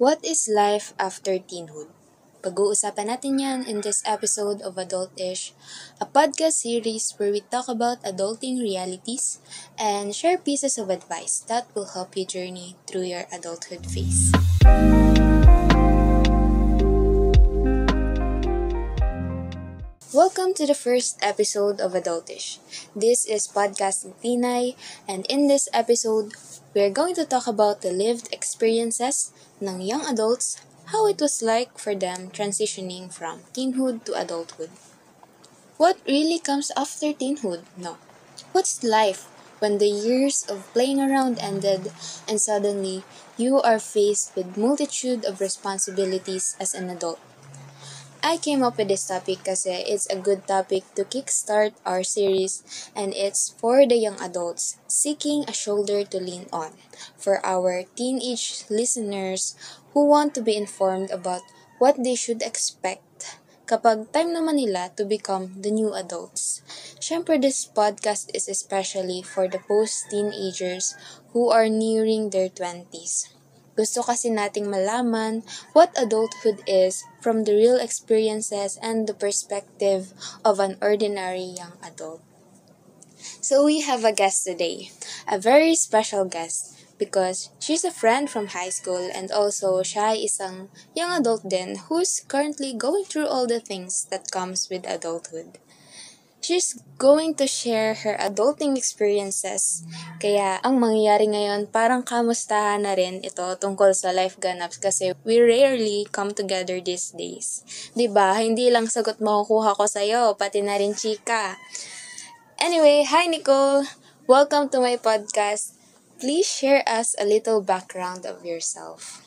What is life after teenhood? Pag-uusapan natin yan in this episode of Adultish, a podcast series where we talk about adulting realities and share pieces of advice that will help you journey through your adulthood phase. Welcome to the first episode of Adultish. This is Podcast Tinay, and in this episode, we're going to talk about the lived experiences ng young adults, how it was like for them transitioning from teenhood to adulthood. What really comes after teenhood? No. What's life when the years of playing around ended and suddenly you are faced with multitude of responsibilities as an adult? I came up with this topic kasi it's a good topic to kickstart our series, and it's for the young adults seeking a shoulder to lean on, for our teenage listeners who want to be informed about what they should expect kapag time naman nila to become the new adults. Syempre, this podcast is especially for the post-teenagers who are nearing their 20s. Gusto kasi nating malaman what adulthood is from the real experiences and the perspective of an ordinary young adult. So we have a guest today, a very special guest because she's a friend from high school and also siya ay isang young adult din who's currently going through all the things that comes with adulthood. She's going to share her adulting experiences. Kaya ang mangyayari ngayon, parang kamustahan na rin ito tungkol sa life ganaps kasi we rarely come together these days. 'Di ba? Hindi lang sagot makukuha ko sa'yo, pati na rin chika. Anyway, hi Nicole! Welcome to my podcast. Please share us a little background of yourself.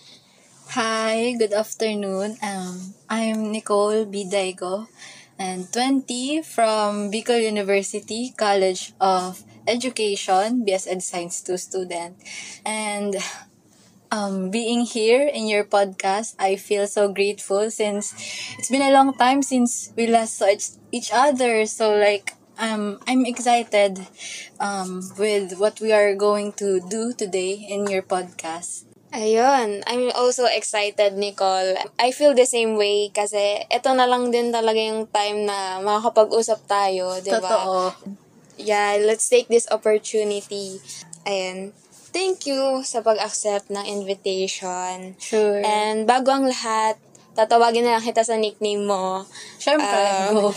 Hi, good afternoon. I'm Nicole Bidaigo, and 20 from Bicol University College of Education, BS Ed Science 2 student. And being here in your podcast, I feel so grateful since it's been a long time since we last saw each other. So I'm excited with what we are going to do today in your podcast. Ayun, I'm also excited, Nicole. I feel the same way kasi ito na lang din talaga yung time na makakapag-usap tayo, di ba? Totoo. Yeah, let's take this opportunity. Ayan. Thank you sa pag-accept ng invitation. Sure. And bago ang lahat, tatawagin na lang kita sa nickname mo. Siyempre, go.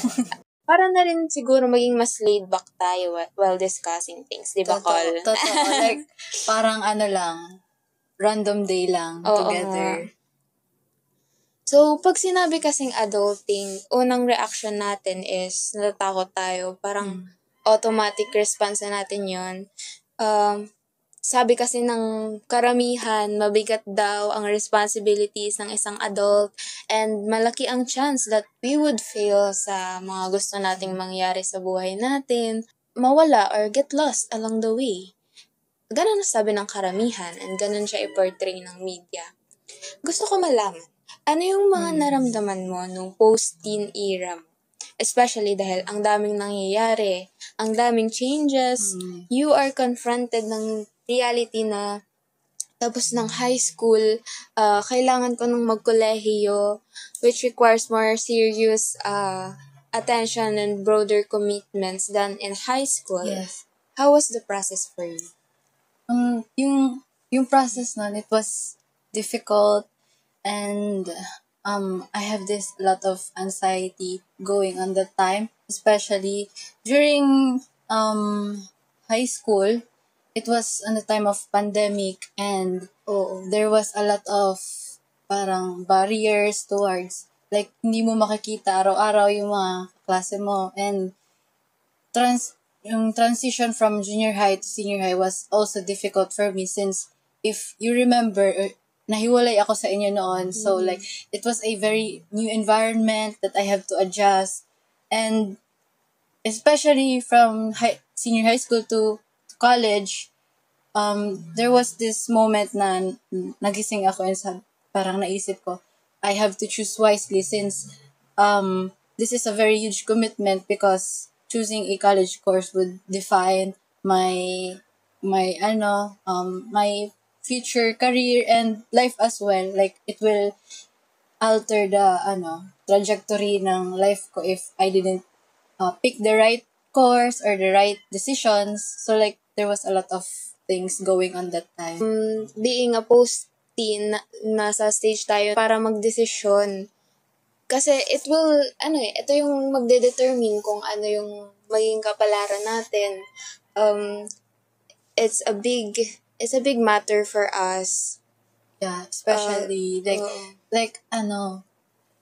Para na rin siguro maging mas laid back tayo while discussing things, di ba, Col? Totoo. Like, parang random day lang together. So, pag sinabi kasing adulting, unang reaction natin is natatakot tayo. Parang automatic response na natin yun. Sabi kasi ng karamihan, mabigat daw ang responsibilities ng isang adult and malaki ang chance that we would fail sa mga gusto nating mangyari sa buhay natin, mawala or get lost along the way. Ganun ang sabi ng karamihan and ganun siya i-portray ng media. Gusto ko malaman, ano yung mga naramdaman mo nung post-teen era mo? Especially dahil ang daming nangyayari, ang daming changes, you are confronted ng reality na tapos ng high school, kailangan ko nung magkolehiyo, which requires more serious attention and broader commitments than in high school. Yes. How was the process for you? Yung process nun, it was difficult and I have this lot of anxiety going on that time, especially during high school. It was on the time of pandemic and there was a lot of parang barriers towards like hindi mo makikita araw-araw yung mga klase mo and yung transition from junior high to senior high was also difficult for me since if you remember, nahiwalay ako sa inyo noon. So like, it was a very new environment that I have to adjust. And especially from senior high school to college, there was this moment na nagising ako and parang naisip ko, I have to choose wisely since this is a very huge commitment because choosing a college course would define my future career and life as well. Like, it will alter the, trajectory ng life ko if I didn't pick the right course or the right decisions. So, like, there was a lot of things going on that time. Being a post-teen, nasa stage tayo para magdesisyon. Kasi it will, ito yung magde-determine kung ano yung maging kapalaran natin. It's a big matter for us. Yeah, especially,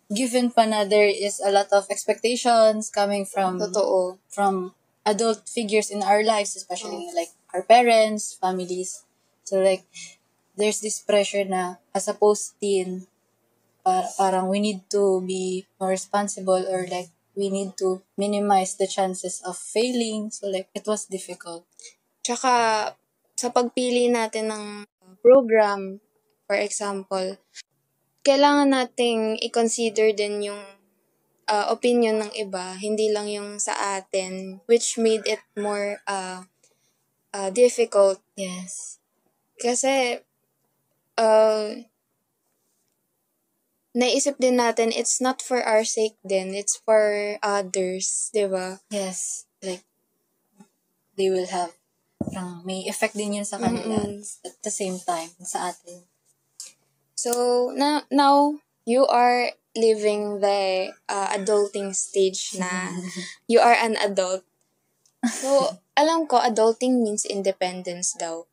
given pa na there is a lot of expectations coming from Totoo. from adult figures in our lives, especially like our parents, families. So like, there's this pressure na as a post-teen, parang we need to be more responsible, or like we need to minimize the chances of failing. So like, it was difficult. Tsaka, sa pagpili natin ng program, for example, kailangan nating i-consider din yung opinion ng iba, hindi lang yung sa atin, which made it more difficult. Yes. Kasi, naisip din natin, it's not for our sake din, it's for others, di ba? Yes. Like, they will have, may effect din yun sa kanila at the same time sa atin. So, now you are living the adulting stage na you are an adult. So, alam ko, adulting means independence daw.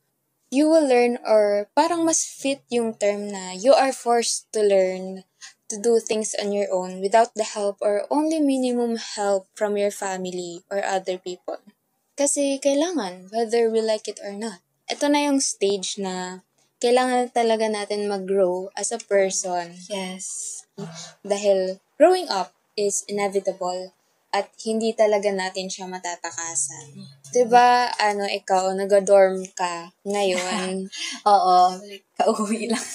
You will learn, or parang mas fit yung term na you are forced to learn to do things on your own without the help or only minimum help from your family or other people. Kasi kailangan, whether we like it or not. Ito na yung stage na kailangan talaga natin mag-grow as a person. Yes. Dahil growing up is inevitable at hindi talaga natin siya matatakasan. Diba, ikaw, nag-dorm ka ngayon. Oo, like, kauwi lang.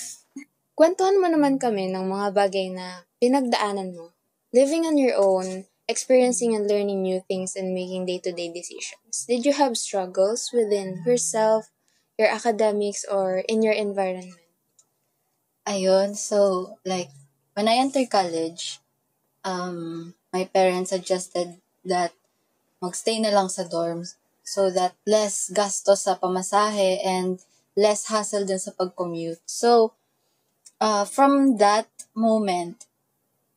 Kwentuhan mo naman kami ng mga bagay na pinagdaanan mo. Living on your own, experiencing and learning new things and making day-to-day decisions. Did you have struggles within yourself, your academics, or in your environment? Ayun, so, like, when I entered college, my parents suggested that magstay na lang sa dorms so that less gastos sa pamasahe and less hassle din sa pag-commute. So, from that moment,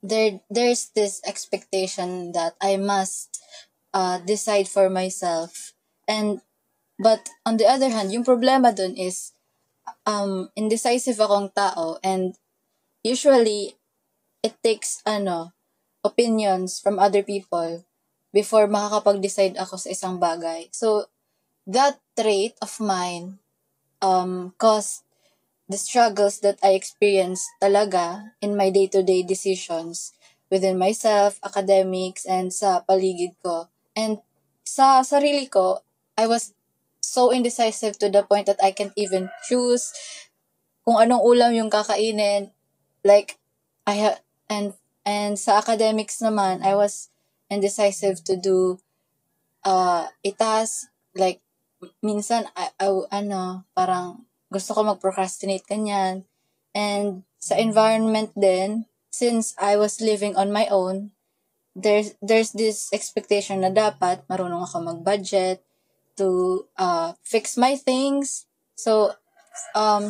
there's this expectation that I must decide for myself. But on the other hand, yung problema dun is indecisive akong tao, and usually it takes opinions from other people before makakapag-decide ako sa isang bagay. So that trait of mine caused the struggles that I experienced talaga in my day-to-day decisions within myself, academics, and sa paligid ko. And sa sarili ko, I was so indecisive to the point that I can't even choose kung anong ulam yung kakainin. Like, and sa academics naman, I was indecisive to do a task. Like, minsan, parang gusto ko mag-procrastinate kanyan. And sa environment din, since I was living on my own, there's this expectation na dapat marunong ako mag-budget to fix my things. So,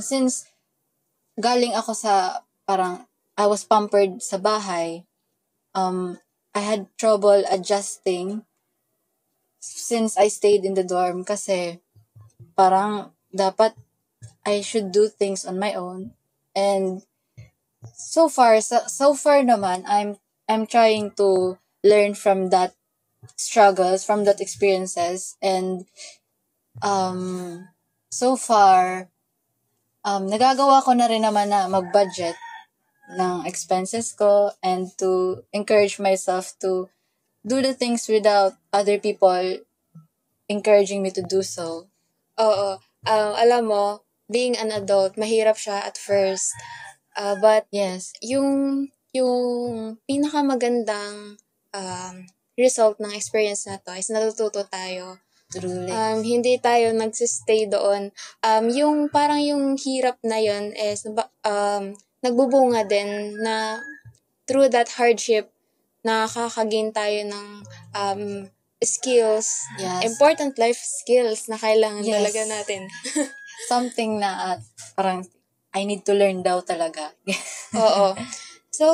since galing ako sa parang I was pampered sa bahay, I had trouble adjusting since I stayed in the dorm kasi parang dapat I should do things on my own. And so far naman, I'm trying to learn from that struggles, from that experiences, and so far nagagawa ko na rin naman na mag-budget ng expenses ko and to encourage myself to do the things without other people encouraging me to do so. Oo. Alam mo, being an adult, mahirap siya at first. But Yes. yung pinakamagandang result ng experience na to is natututo tayo True. Hindi tayo nagsistay doon. Yung parang yung hirap na yun is nagbubunga din na through that hardship nakaka-gain tayo ng skills, Yes. important life skills na kailangan Yes. talaga natin. Something na parang I need to learn daw talaga. Oo. So,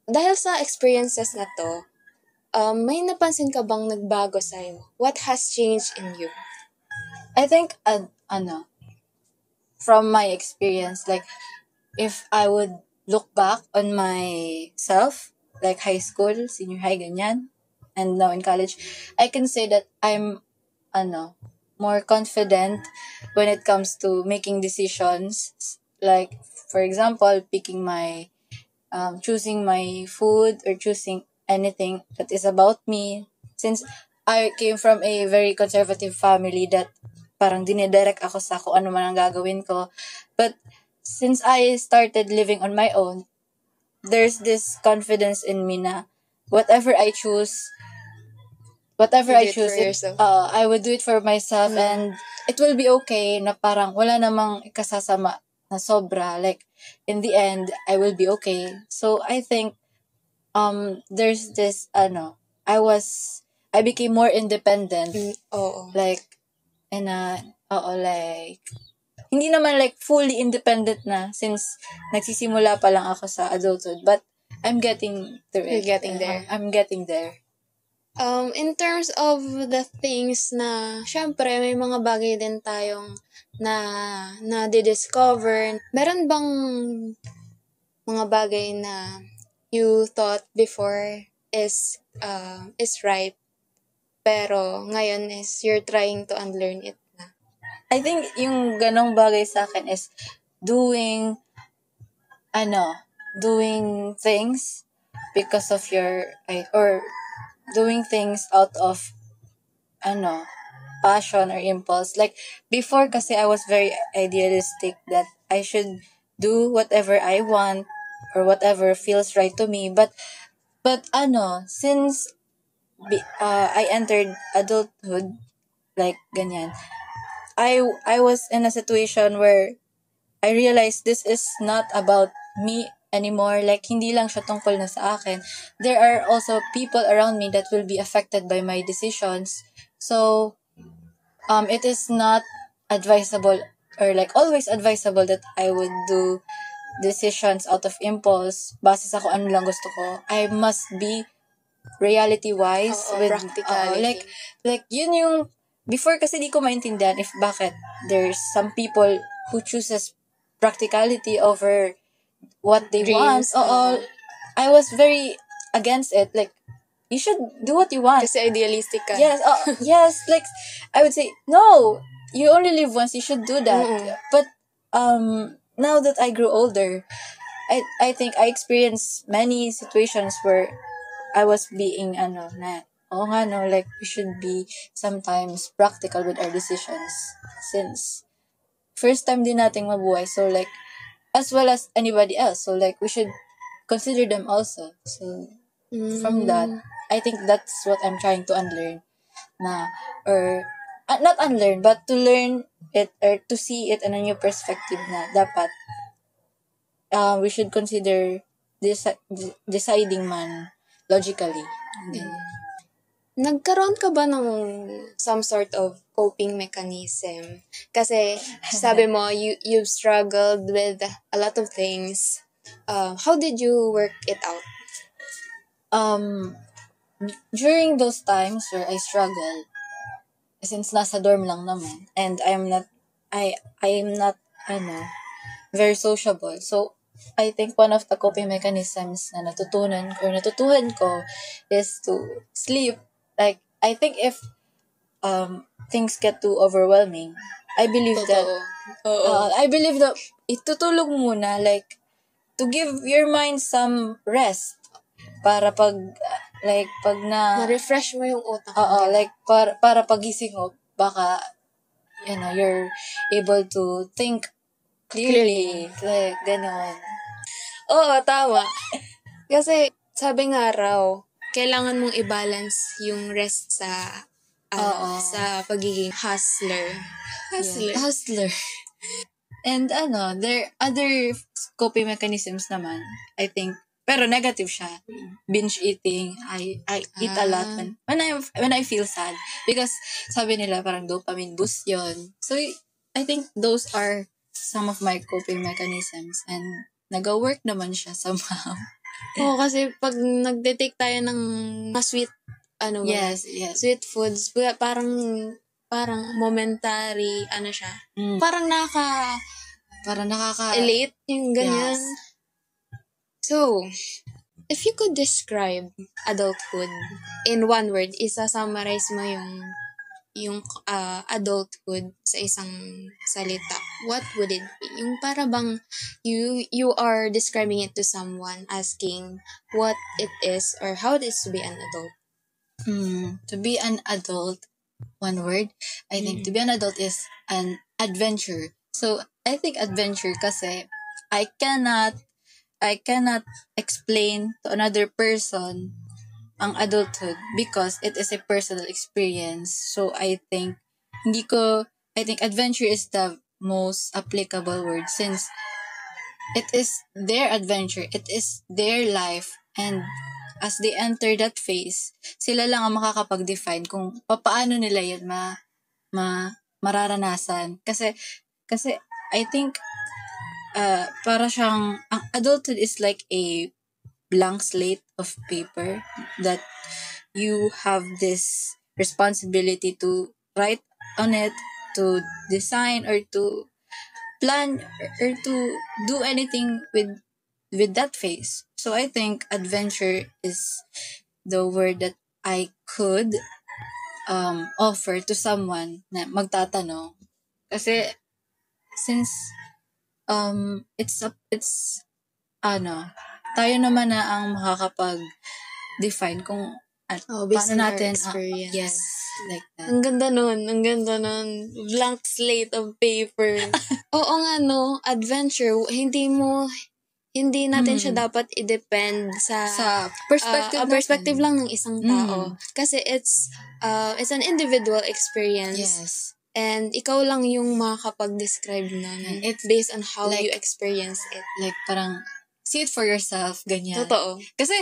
dahil sa experiences na to, may napansin ka bang nagbago sa'yo? What has changed in you? I think, from my experience, like, if I would look back on myself, like high school, senior high, ganyan, and now in college, I can say that I'm, more confident when it comes to making decisions. Like, for example, choosing my food or choosing anything that is about me. Since I came from a very conservative family that parang dinidirect ako sa kung ano man ang gagawin ko. But since I started living on my own, there's this confidence in me na whatever I choose, I would do it for myself and it will be okay na parang wala namang ikasasama na sobra. Like, in the end, I will be okay. So, I think, there's this, I became more independent. Oo. Like, like, hindi naman like fully independent na since nagsisimula pa lang ako sa adulthood. But, I'm getting through it. You're getting there. I'm getting there. In terms of the things na, syempre, may mga bagay din tayong na discover. Meron bang mga bagay na you thought before is right, pero ngayon is you're trying to unlearn it na? I think yung ganong bagay sa akin is doing things because of or doing things out of passion or impulse. Like, before kasi I was very idealistic that I should do whatever I want or whatever feels right to me. But since I entered adulthood, like ganyan, I was in a situation where I realized this is not about me anymore. Like, hindi lang siya tungkol na sa akin. There are also people around me that will be affected by my decisions. So, it is not advisable or like always advisable that I would do decisions out of impulse base sa kung ano lang gusto ko. I must be reality-wise. Oo, practicality. Like, yun yung, before kasi di ko maintindihan if bakit there's some people who chooses practicality over what they Dreams, want. Oo. I was very against it. Like, you should do what you want. Kasi idealistic ka. Yes, yes. Like, I would say, no, you only live once. You should do that. But now that I grew older, I think I experienced many situations where I was being like we should be sometimes practical with our decisions since first time din nating mabuhay. So like, as well as anybody else. So like, we should consider them also. So from that, I think that's what I'm trying to unlearn not unlearn, but to learn it or to see it in a new perspective na dapat we should consider deciding man logically. Nagkaroon ka ba ng some sort of coping mechanism? Kasi sabi mo, you've struggled with a lot of things. How did you work it out? During those times where I struggled, since nasa dorm lang naman, and I'm not very sociable. So, I think one of the coping mechanisms na natutuhan ko is to sleep. Like, I think if things get too overwhelming, I believe that itutulog muna, like, to give your mind some rest para pag ma-refresh mo yung utak. like, para pagising mo, baka, you're able to think clearly. Like, ganon. Oo, tama. Kasi, sabi nga raw, kailangan mong i-balance yung rest sa Oo. sa pagiging hustler. Hustler. Yes, hustler. And there other coping mechanisms naman, I think. Pero negative siya. Binge eating. I eat a lot when I feel sad. Because sabi nila parang dopamine boost yon. So, I think those are some of my coping mechanisms. And nag-work naman siya somehow. Oo, kasi pag nagde-take tayo ng mga sweet, Yes. sweet foods, parang momentary, siya. Parang Parang elate, yung ganyan. Yes. So, if you could describe adulthood in one word, isa-summarize mo yung adulthood sa isang salita, what would it be? Yung para bang you are describing it to someone, asking what it is or how it is to be an adult. To be an adult, one word, I think to be an adult is an adventure. So, I think adventure kasi I cannot explain to another person ang adulthood because it is a personal experience. So, I think adventure is the most applicable word since it is their adventure, it is their life, and as they enter that phase, sila lang ang makakapag-define kung paano nila yan mararanasan. Kasi I think para siyang, ang adulthood is like a blank slate of paper that you have this responsibility to write on it, to design or to plan or to do anything with that phase. So I think adventure is the word that I could offer to someone na magtatanong. Kasi since it's tayo naman na ang makakapag-define kung based paano on natin our experience. yes, like that. Ang ganda nun. Blank slate of paper. Oo nga, no? Adventure, hindi natin siya dapat i-depend sa perspective lang ng isang tao. Kasi it's an individual experience. Yes. And ikaw lang yung makakapag-describe nun. It's based on how you experience it. Like, parang, see it for yourself, ganyan. Totoo. Kasi,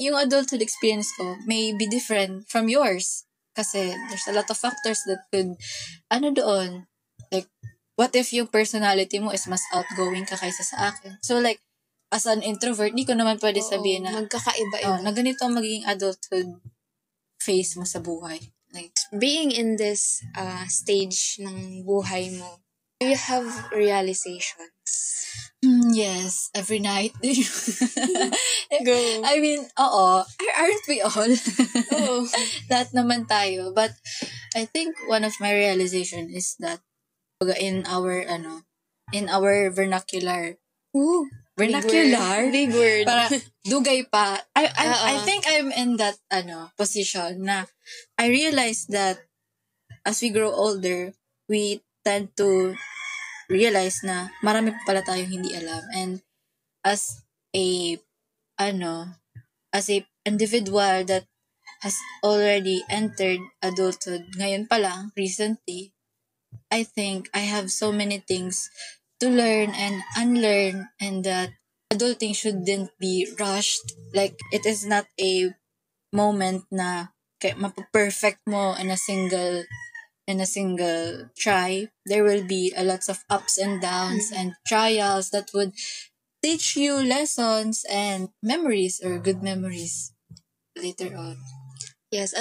yung adulthood experience ko may be different from yours. Kasi, there's a lot of factors that could, doon, like, what if yung personality mo is mas outgoing ka kaysa sa akin? So, like, as an introvert, di ko naman pwede sabihin na, magkakaiba-iba. na ganito ang magiging adulthood phase mo sa buhay. Like, being in this stage ng buhay mo, do you have realizations? Yes, every night. Go. I mean, aren't we all? Oo. That naman tayo. But I think one of my realization is that in our vernacular. Ooh. Vernacular? Big word. Para dugay pa. I think I'm in that position na I realize that as we grow older, we tend to realize na marami pa pala tayong hindi alam. And as a individual that has already entered adulthood ngayon pa lang, recently, I think I have so many things to learn and unlearn, and that adulting shouldn't be rushed. Like, it is not a moment na mapaperfect mo in a single try. There will be a lots of ups and downs and trials that would teach you lessons and memories or good memories later on. Yes,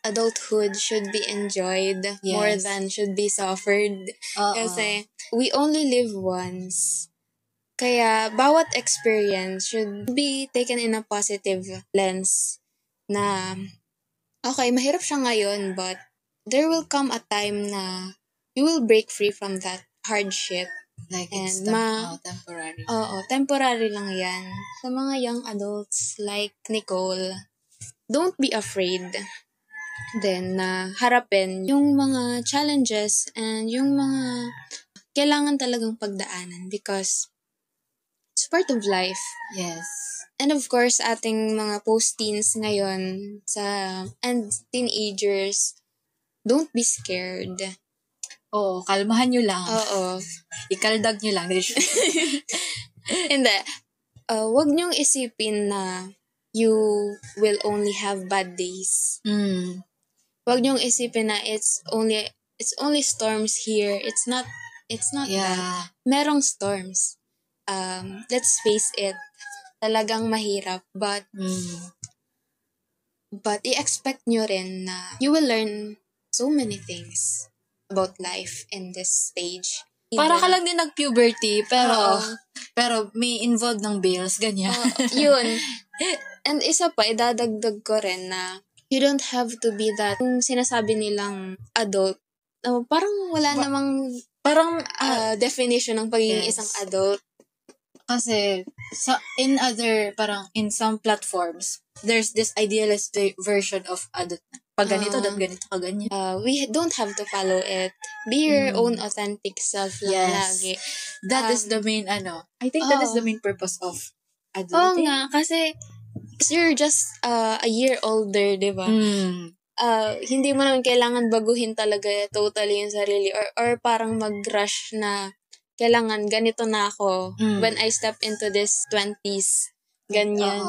adulthood should be enjoyed more than should be suffered. Kasi we only live once. Kaya bawat experience should be taken in a positive lens na okay, mahirap siya ngayon, but there will come a time na you will break free from that hardship. Like, it's temporary. Temporary lang yan. Sa mga young adults like Nicole, don't be afraid then na harapin yung mga challenges and yung mga kailangan talagang pagdaanan because it's part of life. Yes. And of course, ating mga post-teens ngayon and teenagers, don't be scared. Oo, kalmahan nyo lang. Oo. Ikaldag nyo lang. Hindi. Wag niyong isipin na you will only have bad days. Wag niyong isipin na it's only storms here. It's not that. Yeah. Merong storms. Let's face it. Talagang mahirap, but i-expect nyo rin na you will learn so many things about life in this stage. Para ka lang din nag-puberty, pero may involved ng bills, ganyan. Yun. And isa pa, idadagdag ko rin na you don't have to be that, kung sinasabi nilang adult, parang wala namang Parang, definition ng pagiging yes. isang adult. Kasi, in some platforms, there's this idealized version of adult. Pag ganito, ganito ka ganyan. We don't have to follow it. Be your own authentic self lang lagi. That is the main, I think that is the main purpose of adulting. Oo nga, kasi you're just a year older, di ba? Hindi mo naman kailangan baguhin talaga totally yung sarili or parang mag-rush na kailangan ganito na ako when I step into this 20s. Ganyan.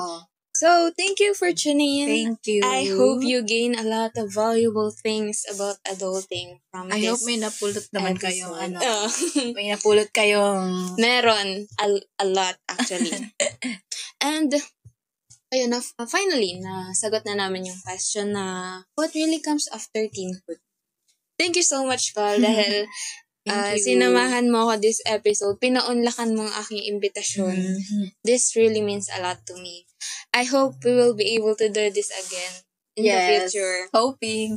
So, thank you for tuning in. Thank you. I hope you gain a lot of valuable things about adulting from I this hope may napulot naman episode. kayong may napulot kayong Meron. A lot, actually. And, ayun na, finally, nasagot na namin yung question na what really comes after teenhood. Thank you so much, Carl, dahil sinamahan mo ako this episode. Pinaunlakan mo ang aking imbitasyon. This really means a lot to me. I hope we will be able to do this again in the future. Hoping.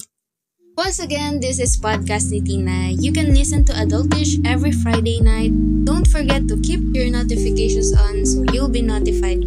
Once again, this is Podcast ni Tina. You can listen to Adultish every Friday night. Don't forget to keep your notifications on so you'll be notified